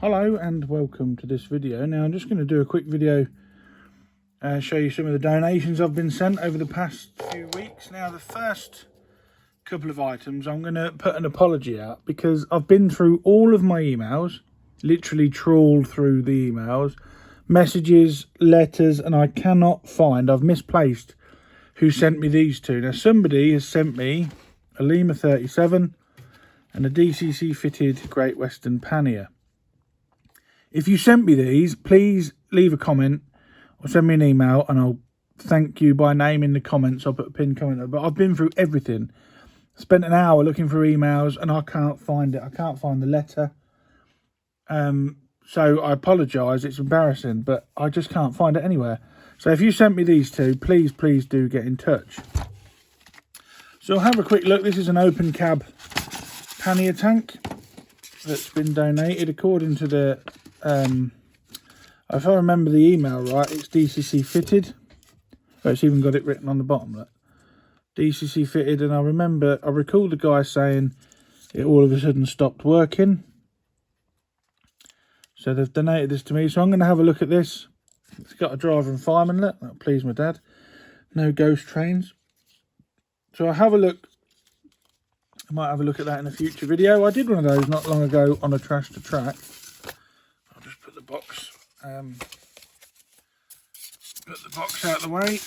Hello and welcome to this video. Now I'm just going to do a quick video, show you some of the donations I've been sent over the past few weeks. Now the first couple of items I'm going to put an apology out because I've been through all of my emails, literally trawled through the emails, messages, letters, and I cannot find, I've misplaced who sent me these two. Now somebody has sent me a Lima 37 and a DCC fitted Great Western pannier. If you sent me these, please leave a comment or send me an email and I'll thank you by name in the comments. I'll put a pinned comment there. But I've been through everything. Spent an hour looking for emails and I can't find it. I can't find the letter. So I apologise. It's embarrassing, but I just can't find it anywhere. So if you sent me these two, please do get in touch. So I'll have a quick look. This is an open cab pannier tank that's been donated according to the... if I remember the email right, it's DCC fitted. Oh, it's even got it written on the bottom. Look. DCC fitted, and I recall the guy saying it all of a sudden stopped working. So they've donated this to me. So I'm going to have a look at this. It's got a driver and fireman. Look, that'll please my dad. No ghost trains. So I'll have a look. I might have a look at that in a future video. I did one of those not long ago on a trash to track. I'll just put the box out of the way.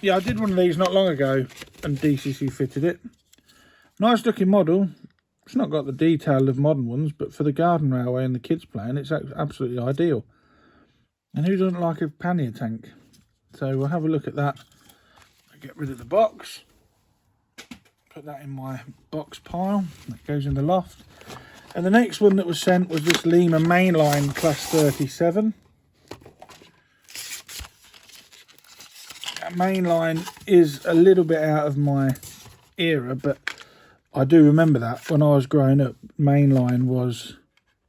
Yeah, I did one of these not long ago and DCC fitted it. Nice looking model. It's not got the detail of modern ones, but for the garden railway and the kids playing, it's absolutely ideal. And who doesn't like a pannier tank? So we'll have a look at that. I'll get rid of the box. Put that in my box pile. That goes in the loft. And the next one that was sent was this Lima Mainline Class 37. That mainline is a little bit out of my era, but I do remember that when I was growing up, mainline was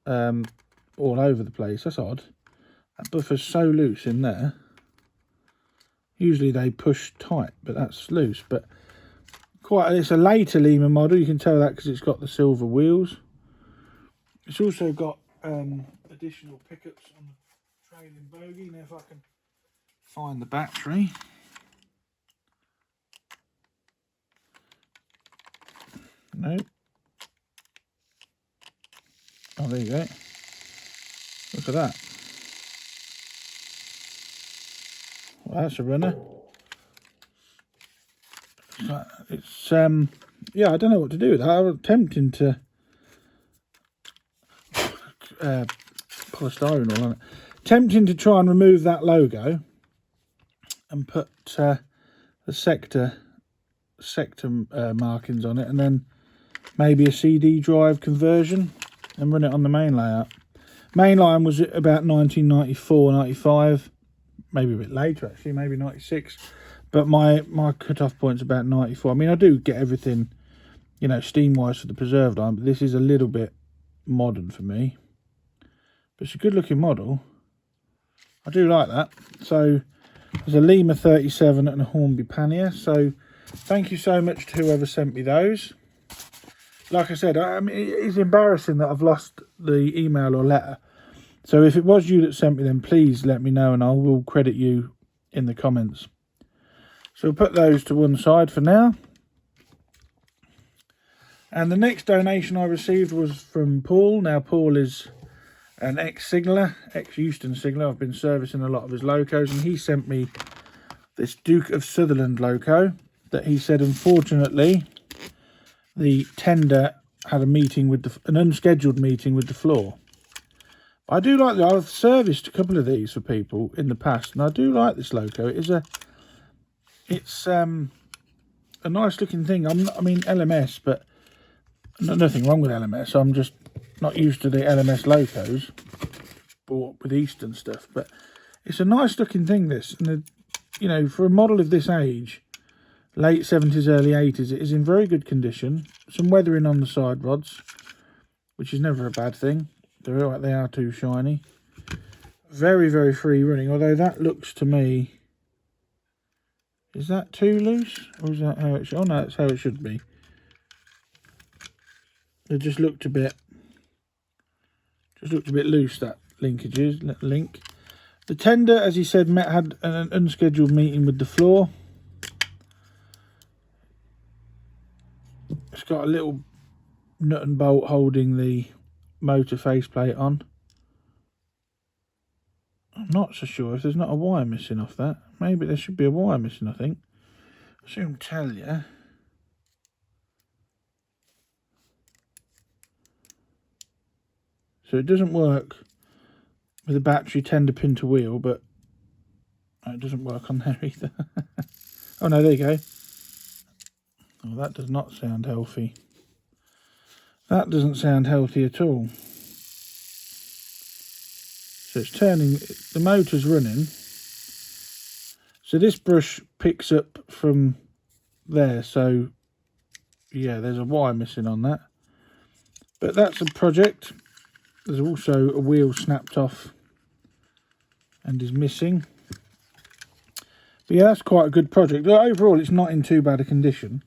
all over the place. That's odd. That buffer's so loose in there. Usually they push tight, but that's loose. But it's a later Lima model. You can tell that because it's got the silver wheels. It's also got additional pickups on the trailing bogie. Now if I can find the battery. No. Oh, there you go. Look at that. Well, that's a runner. It's yeah, I don't know what to do with that. I was attempting to polystyrene all on it. Tempting to try and remove that logo and put the sector markings on it, and then maybe a CD drive conversion and run it on the main layout. Mainline was about 1994, 95, maybe a bit later actually, maybe 96. But my cut-off point's about 94. I mean, I do get everything, you know, steam-wise for the preserved line, but this is a little bit modern for me. But it's a good-looking model. I do like that. So there's a Lima 37 and a Hornby pannier. So thank you so much to whoever sent me those. Like I said, I mean, it's embarrassing that I've lost the email or letter. So if it was you that sent me them, please let me know and I will credit you in the comments. So we'll put those to one side for now. And the next donation I received was from Paul. Now Paul is an ex-signaller, ex-Euston signaller. I've been servicing a lot of his locos, and he sent me this Duke of Sutherland loco that he said unfortunately the tender had a meeting with an unscheduled meeting with the floor. I do like that. I've serviced a couple of these for people in the past, and I do like this loco. It's a nice looking thing. I mean LMS, but nothing wrong with LMS. I'm just not used to the LMS locos bought with Eastern stuff. But it's a nice looking thing, this. And you know, for a model of this age, late 70s, early 80s, it is in very good condition. Some weathering on the side rods, which is never a bad thing. They are too shiny. Very free running. Although that looks to me... Is that too loose? Or is that how it should... Oh no, that's how it should be. It just looked a bit Just looked a bit loose, that linkages, link. The tender, as he said, had an unscheduled meeting with the floor. It's got a little nut and bolt holding the motor faceplate on. I'm not so sure if there's not a wire missing off that. Maybe there should be a wire missing, I think. I'll soon tell you. So it doesn't work with a battery tender pin to wheel, but it doesn't work on there either. Oh no, there you go. Oh, that does not sound healthy. That doesn't sound healthy at all. So it's turning, the motor's running. So this brush picks up from there. So yeah, there's a wire missing on that. But that's a project. There's also a wheel snapped off and is missing. But yeah, that's quite a good project. Overall, it's not in too bad a condition.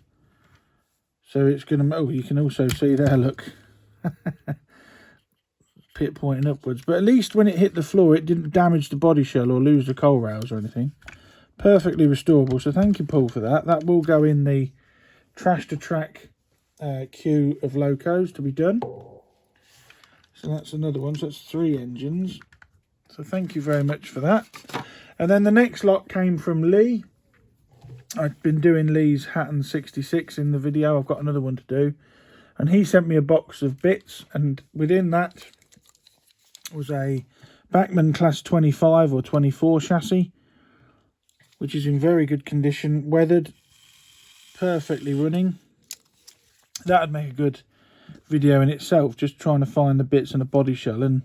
So it's going to, oh, you can also see there, look. Pit pointing upwards. But at least when it hit the floor, it didn't damage the body shell or lose the coal rails or anything. Perfectly restorable. So thank you, Paul, for that. That will go in the trash to track queue of locos to be done. So that's another one. So that's 3 engines. So thank you very much for that. And then the next lot came from Lee. I've been doing Lee's Hatton 66 in the video. I've got another one to do. And he sent me a box of bits. And within that was a Bachmann Class 25 or 24 chassis, which is in very good condition, weathered, perfectly running. That would make a good video in itself, just trying to find the bits and a body shell and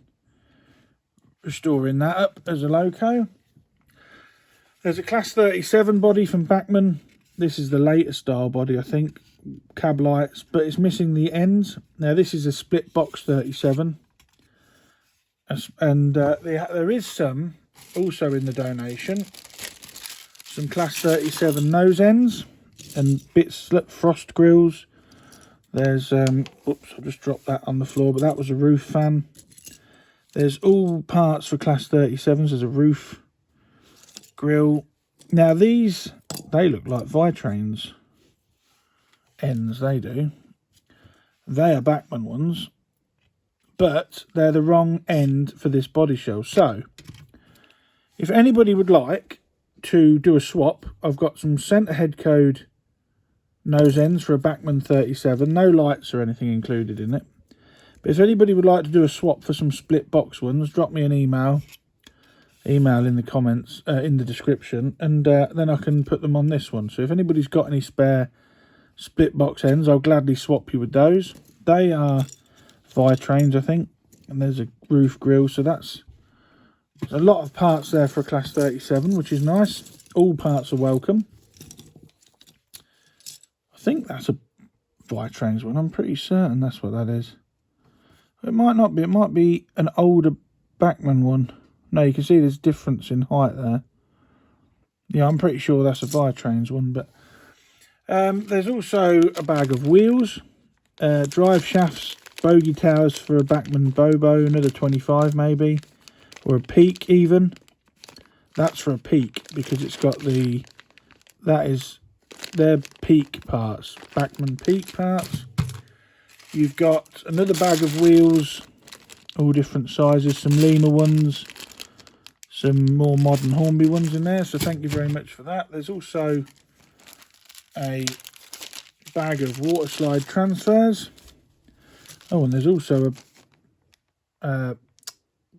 restoring that up as a loco. There's a Class 37 body from Bachmann. This is the later style body, I think. Cab lights, but it's missing the ends. Now this is a split box 37. And there is some also in the donation. Some Class 37 nose ends and bits, frost grills. There's, oops, I just dropped that on the floor, but that was a roof fan. There's all parts for Class 37s. There's a roof grill. Now these, they look like Vitrains ends, they do. They are Bachmann ones, but they're the wrong end for this body shell. So, if anybody would like to do a swap, I've got some centre head code nose ends for a Bachmann 37. No lights or anything included in it. But if anybody would like to do a swap for some split box ones, drop me an email in the comments, in the description, and then I can put them on this one. So if anybody's got any spare split box ends, I'll gladly swap you with those. They are Vitrains, I think, and there's a roof grill, so there's a lot of parts there for a Class 37, which is nice. All parts are welcome. I think that's a Vitrains one. I'm pretty certain that's what that is. It might not be. It might be an older Bachmann one. No, you can see there's difference in height there. Yeah, I'm pretty sure that's a Vitrains one. But there's also a bag of wheels, drive shafts, bogey towers for a Bachmann Bobo, another 25 maybe, or a Peak even. That's for a Peak because it's got the, they're Peak parts, Bachmann Peak parts. You've got another bag of wheels, all different sizes, some Lima ones, some more modern Hornby ones in there, so thank you very much for that. There's also a bag of water slide transfers. Oh, and there's also a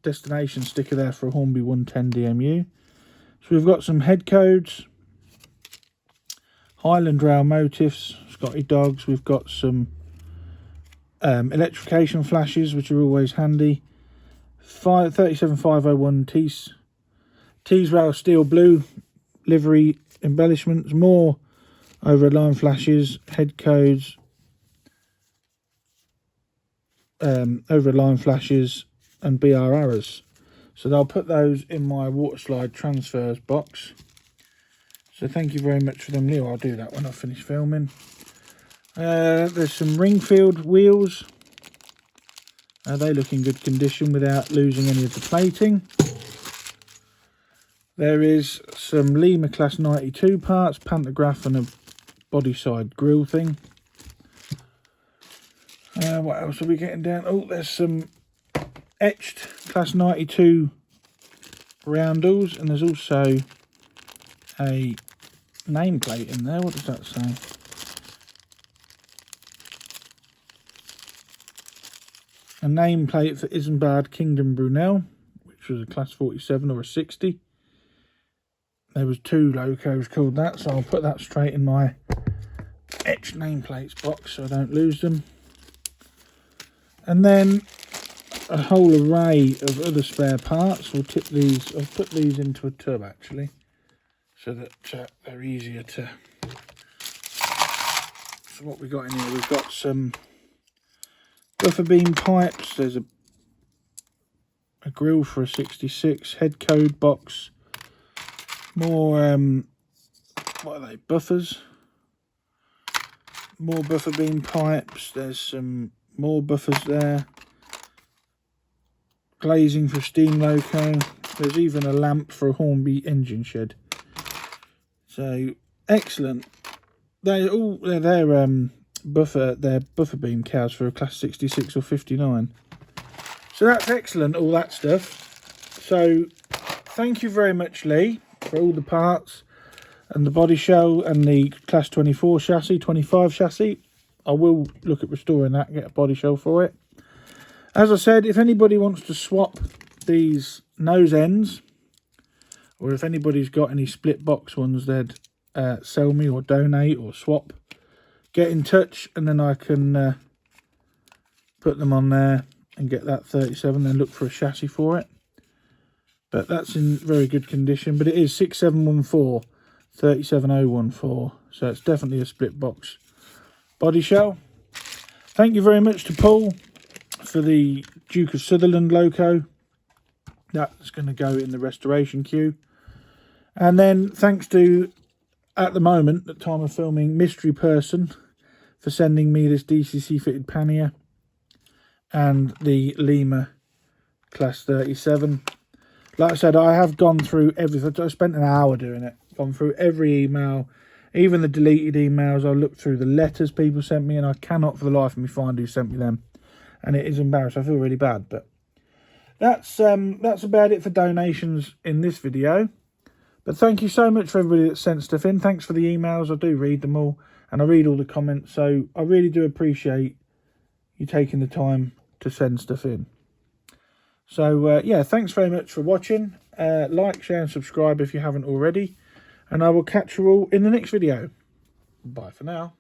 destination sticker there for a Hornby 110 DMU. So we've got some head codes, Highland Rail motifs, Scotty dogs. We've got some electrification flashes, which are always handy. 37501 Teesrail steel blue livery embellishments, more overhead line flashes, head codes, overhead line flashes, and BR arrows. So they'll put those in my water slide transfers box. So thank you very much for them, Leo. I'll do that when I finish filming. There's some Ringfield wheels. They look in good condition without losing any of the plating. There is some Lima Class 92 parts, pantograph and a body side grille thing. What else are we getting down? Oh, there's some etched Class 92 roundels, and there's also a nameplate in there. What does that say? A nameplate for Isambard Kingdom Brunel, which was a Class 47 or a 60. There was 2 locos called that, so I'll put that straight in my etched nameplates box so I don't lose them. And then a whole array of other spare parts. We'll tip these. I've put these into a tub actually, so that they're easier to. So what we got in here? We've got some buffer beam pipes. There's a grill for a 66, head code box. More what are they? Buffers. More buffer beam pipes. There's some more buffers there. Glazing for steam loco. There's even a lamp for a Hornby engine shed. So excellent. They're buffer beam cows for a Class 66 or 59. So that's excellent, all that stuff. So thank you very much, Lee, for all the parts and the body shell and the Class 24 chassis, 25 chassis. I will look at restoring that and get a body shell for it. As I said, if anybody wants to swap these nose ends, or if anybody's got any split box ones they'd sell me or donate or swap, get in touch and then I can put them on there and get that 37, then look for a chassis for it. But that's in very good condition, but it is 6714 37014, so it's definitely a split box body shell. Thank you very much to Paul for the Duke of Sutherland loco. That's going to go in the restoration queue. And then thanks to, at the moment, at the time of filming, Mystery Person for sending me this DCC fitted pannier and the Lima Class 37. Like I said, I have gone through everything. I spent an hour doing it. Gone through every email, even the deleted emails. I looked through the letters people sent me, and I cannot for the life of me find who sent me them. And it is embarrassing. I feel really bad, but that's about it for donations in this video. But thank you so much for everybody that sent stuff in. Thanks for the emails. I do read them all, and I read all the comments. So I really do appreciate you taking the time to send stuff in. So yeah, thanks very much for watching. Like, share and subscribe if you haven't already. And I will catch you all in the next video. Bye for now.